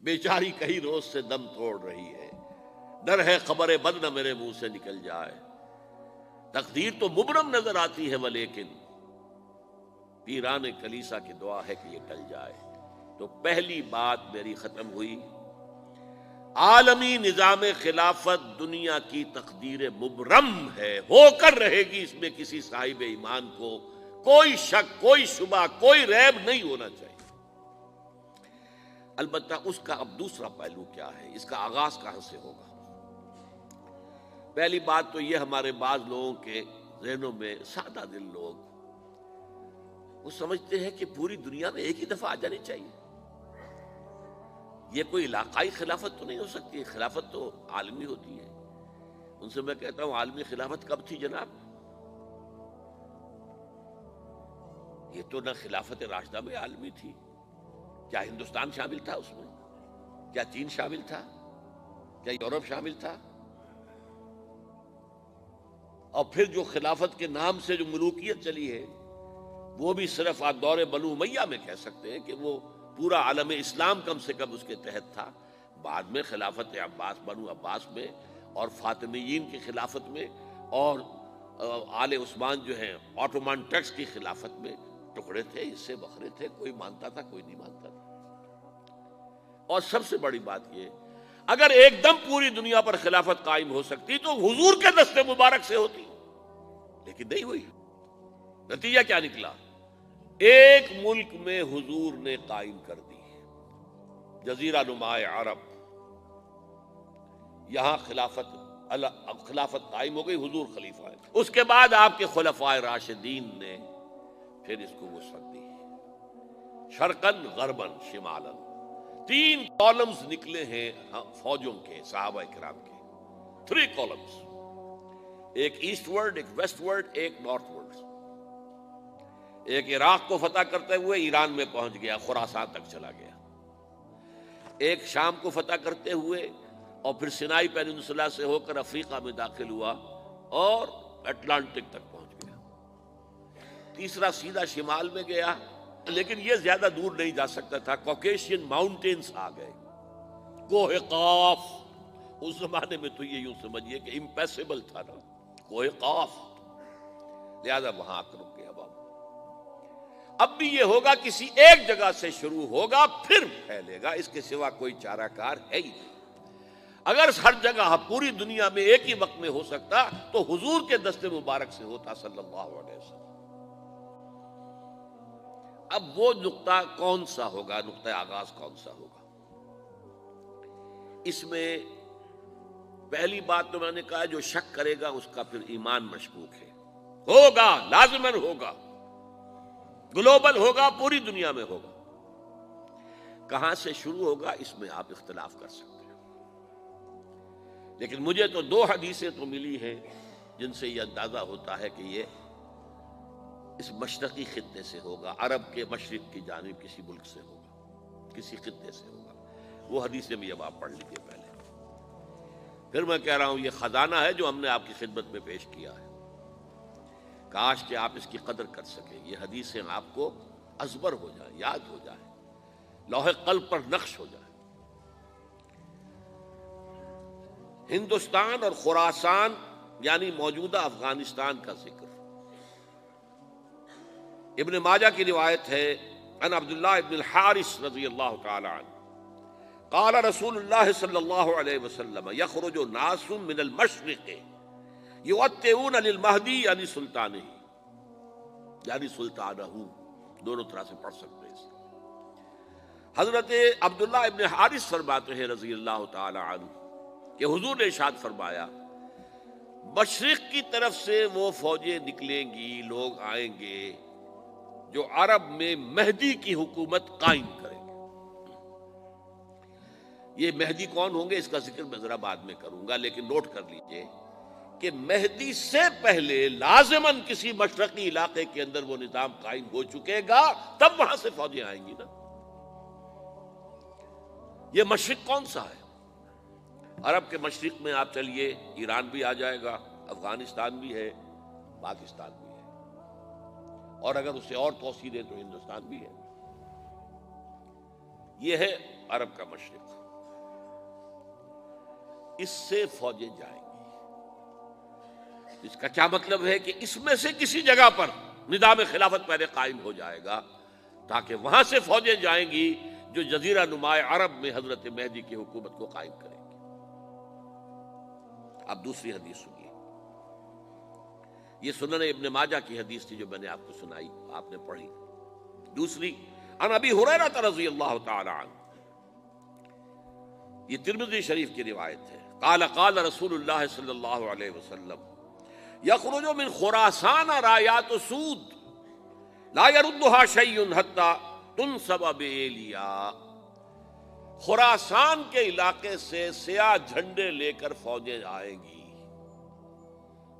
بیچاری کئی روز سے دم توڑ رہی ہے، ڈر ہے خبر بد نہ میرے منہ سے نکل جائے، تقدیر تو مبرم نظر آتی ہے ولیکن پیران کلیسا کی دعا ہے کہ یہ ٹل جائے۔ تو پہلی بات میری ختم ہوئی، عالمی نظام خلافت دنیا کی تقدیر مبرم ہے، ہو کر رہے گی، اس میں کسی صاحب ایمان کو کوئی شک، کوئی شبہ، کوئی ریب نہیں ہونا چاہیے۔ البتہ اس کا اب دوسرا پہلو کیا ہے، اس کا آغاز کہاں سے ہوگا؟ پہلی بات تو یہ، ہمارے بعض لوگوں کے ذہنوں میں، سادہ دل لوگ وہ سمجھتے ہیں کہ پوری دنیا میں ایک ہی دفعہ آ جانی چاہیے۔ یہ کوئی علاقائی خلافت تو نہیں ہو سکتی، خلافت تو عالمی ہوتی ہے۔ ان سے میں کہتا ہوں عالمی خلافت کب تھی جناب؟ یہ تو نہ خلافت راشدہ میں عالمی تھی، کیا ہندوستان شامل تھا اس میں؟ کیا چین شامل تھا؟ کیا یورپ شامل تھا؟ اور پھر جو خلافت کے نام سے جو ملوکیت چلی ہے وہ بھی صرف آپ دور بنو امیہ میں کہہ سکتے ہیں کہ وہ پورا عالم اسلام کم سے کم اس کے تحت تھا۔ بعد میں خلافت عباس، بنو عباس میں، اور فاطمیین کی خلافت میں، اور آل عثمان جو ہیں آٹومان ٹرکس کی خلافت میں ٹکڑے تھے، حصے بکھرے تھے، کوئی مانتا تھا کوئی نہیں مانتا تھا۔ اور سب سے بڑی بات یہ، اگر ایک دم پوری دنیا پر خلافت قائم ہو سکتی تو حضور کے دست مبارک سے ہوتی، لیکن نہیں ہوئی۔ نتیجہ کیا نکلا؟ ایک ملک میں حضور نے قائم کر دی، جزیرہ نما عرب، یہاں خلافت قائم ہو گئی، حضور خلیفہ ہے۔ اس کے بعد آپ کے خلفائے راشدین نے پھر اس کو وسعت دی، شرقاً غرباً شمالاً، 3 کالمز نکلے ہیں فوجوں کے، صحابہ کرام کے، 3 کالمز، ایک ایسٹ ورڈ، ایک ویسٹ ورڈ، ایک نارتھ ورڈ۔ ایک عراق کو فتح کرتے ہوئے ایران میں پہنچ گیا، خراسان تک چلا گیا، ایک شام کو فتح کرتے ہوئے اور پھر سینائی پیننسولا سے ہو کر افریقہ میں داخل ہوا اور اٹلانٹک تک پہنچ گیا، تیسرا سیدھا شمال میں گیا، لیکن یہ زیادہ دور نہیں جا سکتا تھا، کوکیشین ماؤنٹینز آ گئے، کوہ قاف، اس زمانے میں تو یہ یوں سمجھیے کہ امپیسیبل تھا نا، کوہ قاف، لہذا وہاں آ کر رک گیا بابا۔ اب بھی یہ ہوگا، کسی ایک جگہ سے شروع ہوگا پھر پھیلے گا، اس کے سوا کوئی چارہ کار ہے ہی نہیں۔ اگر ہر جگہ پوری دنیا میں ایک ہی وقت میں ہو سکتا تو حضور کے دست مبارک سے ہوتا صلی اللہ علیہ وسلم۔ اب وہ نقطہ کون سا ہوگا، نقطہ آغاز کون سا ہوگا؟ اس میں پہلی بات تو میں نے کہا، جو شک کرے گا اس کا پھر ایمان مشکوک ہے، ہوگا، لازماً ہوگا، گلوبل ہوگا، پوری دنیا میں ہوگا۔ کہاں سے شروع ہوگا اس میں آپ اختلاف کر سکتے ہیں، لیکن مجھے تو 2 حدیثیں تو ملی ہیں جن سے یہ اندازہ ہوتا ہے کہ یہ اس مشرقی خطے سے ہوگا، عرب کے مشرق کی جانب کسی ملک سے ہوگا، کسی خطے سے ہوگا۔ وہ حدیثیں بھی اب آپ پڑھ لیجیے پہلے، پھر میں کہہ رہا ہوں یہ خزانہ ہے جو ہم نے آپ کی خدمت میں پیش کیا ہے، کاش کہ آپ اس کی قدر کر سکیں، یہ حدیثیں آپ کو ازبر ہو جائیں، یاد ہو جائیں، لوح قلب پر نقش ہو جائیں۔ ہندوستان اور خراسان یعنی موجودہ افغانستان کا ذکر ابن ماجہ کی روایت ہے، عن عبداللہ ابن الحارث رضی اللہ تعالی عنہ قال رسول اللہ صلی اللہ علیہ وسلم یخرج ناس من المشرق یوطئون للمہدی یعنی سلطانہ، یعنی سلطانہ، دونوں طرح سے پڑھ سکتے ہیں۔ حضرت عبداللہ ابن حارث فرماتے ہیں رضی اللہ تعالی عنہ کہ حضور نے ارشاد فرمایا، مشرق کی طرف سے وہ فوجیں نکلیں گی، لوگ آئیں گے جو عرب میں مہدی کی حکومت قائم کریں گے۔ یہ مہدی کون ہوں گے اس کا ذکر میں ذرا بعد میں کروں گا، لیکن نوٹ کر لیجئے کہ مہدی سے پہلے لازماً کسی مشرقی علاقے کے اندر وہ نظام قائم ہو چکے گا، تب وہاں سے فوجیں آئیں گی نا۔ یہ مشرق کون سا ہے؟ عرب کے مشرق میں آپ چلیے، ایران بھی آ جائے گا، افغانستان بھی ہے، پاکستان بھی ہے، اور اگر اسے اور توسیع دیں تو ہندوستان بھی ہے۔ یہ ہے عرب کا مشرق، اس سے فوجیں جائیں گی۔ اس کا کیا مطلب ہے کہ اس میں سے کسی جگہ پر نظام خلافت پہلے قائم ہو جائے گا، تاکہ وہاں سے فوجیں جائیں گی جو جزیرہ نما عرب میں حضرت مہدی کی حکومت کو قائم کریں گی۔ اب دوسری حدیث سنیے، یہ سنن ابن ماجہ کی حدیث تھی جو میں نے آپ کو سنائی، آپ نے پڑھی۔ دوسری، عن ابی ہریرہ رضی اللہ تعالی عنہ، یہ ترمذی شریف کی روایت ہے، قال قال رسول اللہ صلی اللہ علیہ وسلم یخرج من خراسان رایات سود لا يردها شیء حتی تنصب بایلیا، خراسان کے علاقے سے سیاہ جھنڈے لے کر فوجیں آئیں گی،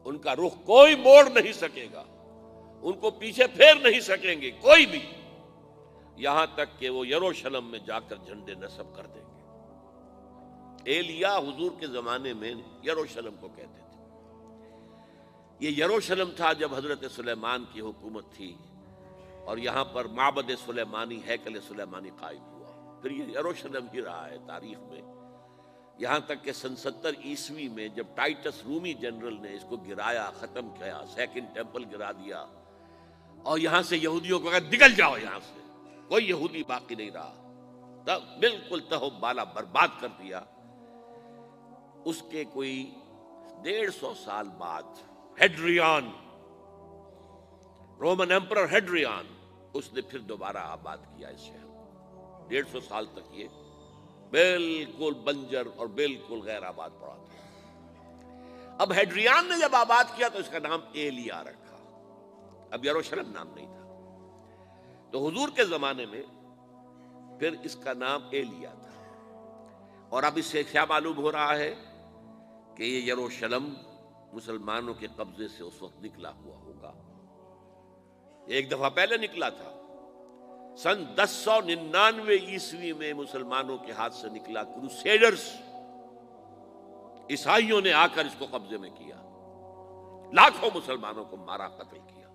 ان کا رخ کوئی موڑ نہیں سکے گا، ان کو پیچھے پھیر نہیں سکیں گے کوئی بھی، یہاں تک کہ وہ یروشلم میں جا کر جھنڈے نصب کر دیں گے۔ ایلیا حضور کے زمانے میں یروشلم کو کہتے تھے۔ یہ یروشلم تھا جب حضرت سلیمان کی حکومت تھی، اور یہاں پر معبد سلیمانی، ہیکل سلیمانی قائم ہوا، پھر یہ یروشلم ہی رہا ہے تاریخ میں، یہاں تک کہ سن 70 عیسوی میں جب ٹائٹس رومی جنرل نے اس کو گرایا، ختم کیا، سیکنڈ ٹیمپل گرا دیا، اور یہاں سے یہودیوں کو کہا نکل جاؤ یہاں سے، کوئی یہودی باقی نہیں رہا، تب بالکل تہو بالا برباد کر دیا۔ اس کے کوئی 150 سال بعد ہیڈریان، رومن ایمپرر ہیڈریان، اس نے پھر دوبارہ آباد کیا اس شہر کو۔ 150 سال تک یہ بالکل بنجر اور بالکل غیر آباد پڑا تھا۔ اب ہیڈریان نے جب آباد کیا تو اس کا نام ایلیا رکھا، اب یروشلم نام نہیں تھا، تو حضور کے زمانے میں پھر اس کا نام ایلیا تھا۔ اور اب اس سے کیا معلوم ہو رہا ہے کہ یہ یروشلم مسلمانوں کے قبضے سے اس وقت نکلا ہوا ہوگا، ایک دفعہ پہلے نکلا تھا، سن 1099 عیسوی میں مسلمانوں کے ہاتھ سے نکلا، کروسیڈرز عیسائیوں نے آ کر اس کو قبضے میں کیا، لاکھوں مسلمانوں کو مارا، قتل کیا۔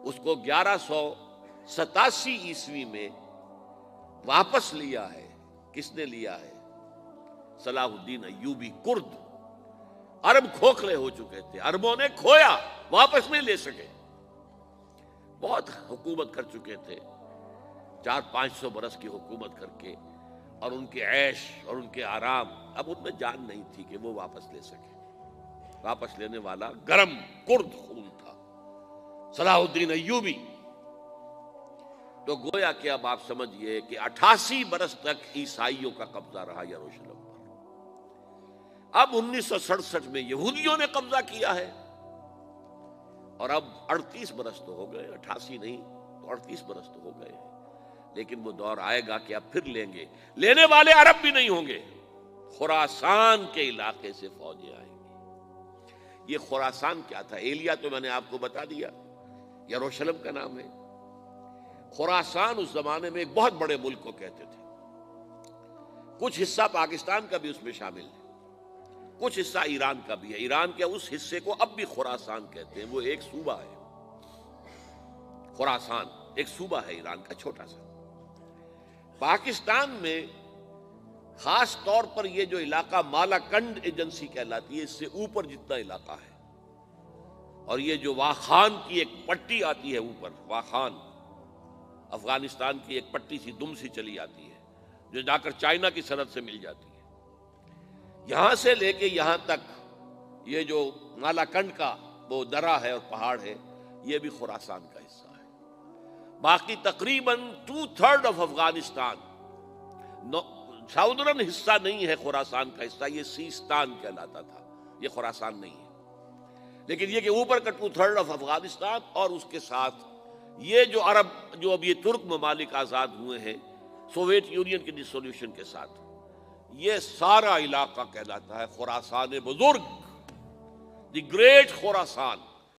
اس کو 1187 عیسوی میں واپس لیا ہے، کس نے لیا ہے؟ صلاح الدین ایوبی کرد۔ عرب کھوکھلے ہو چکے تھے، عربوں نے کھویا، واپس نہیں لے سکے، بہت حکومت کر چکے تھے، 400-500 برس کی حکومت کر کے، اور ان کے عیش اور ان کے آرام، اب ان میں جان نہیں تھی کہ وہ واپس لے سکے۔ واپس لینے والا گرم کرد خون تھا، صلاح الدین ایوبی۔ تو گویا کہ اب آپ سمجھئے کہ 88 برس تک عیسائیوں کا قبضہ رہا یروشلم پر۔ اب 1967 میں یہودیوں نے قبضہ کیا ہے، اور اب 38 برس تو ہو گئے، 88 نہیں تو 38 برس تو ہو گئے ہیں، لیکن وہ دور آئے گا کہ اب پھر لیں گے، لینے والے عرب بھی نہیں ہوں گے، خراسان کے علاقے سے فوجیں آئیں گی۔ یہ خراسان کیا تھا؟ ایلیا تو میں نے آپ کو بتا دیا، یروشلم کا نام ہے۔ خراسان اس زمانے میں ایک بہت بڑے ملک کو کہتے تھے، کچھ حصہ پاکستان کا بھی اس میں شامل ہے، کچھ حصہ ایران کا بھی ہے، ایران کے اس حصے کو اب بھی خراسان کہتے ہیں، وہ ایک صوبہ ہے، خراسان ایک صوبہ ہے ایران کا چھوٹا سا۔ پاکستان میں خاص طور پر یہ جو علاقہ مالا کنڈ ایجنسی کہلاتی ہے، اس سے اوپر جتنا علاقہ ہے، اور یہ جو واخان کی ایک پٹی آتی ہے اوپر، واخان افغانستان کی ایک پٹی سی دم سی چلی آتی ہے جو جا کر چائنا کی سرحد سے مل جاتی ہے، یہاں سے لے کے یہاں تک یہ جو مالا کنڈ کا وہ درہ ہے اور پہاڑ ہے، یہ بھی خراسان کا حصہ ہے۔ باقی تقریباً 2/3 آف افغانستان ساؤدرن حصہ نہیں ہے خراسان کا حصہ، یہ سیستان کہلاتا تھا، یہ خراسان نہیں ہے، لیکن یہ کہ اوپر کا 2/3 آف افغانستان، اور اس کے ساتھ یہ جو عرب جو اب یہ ترک ممالک آزاد ہوئے ہیں سوویت یونین کی ڈسولوشن کے ساتھ، یہ سارا علاقہ کہلاتا ہے خراسان بزرگ، دی گریٹ خراسان۔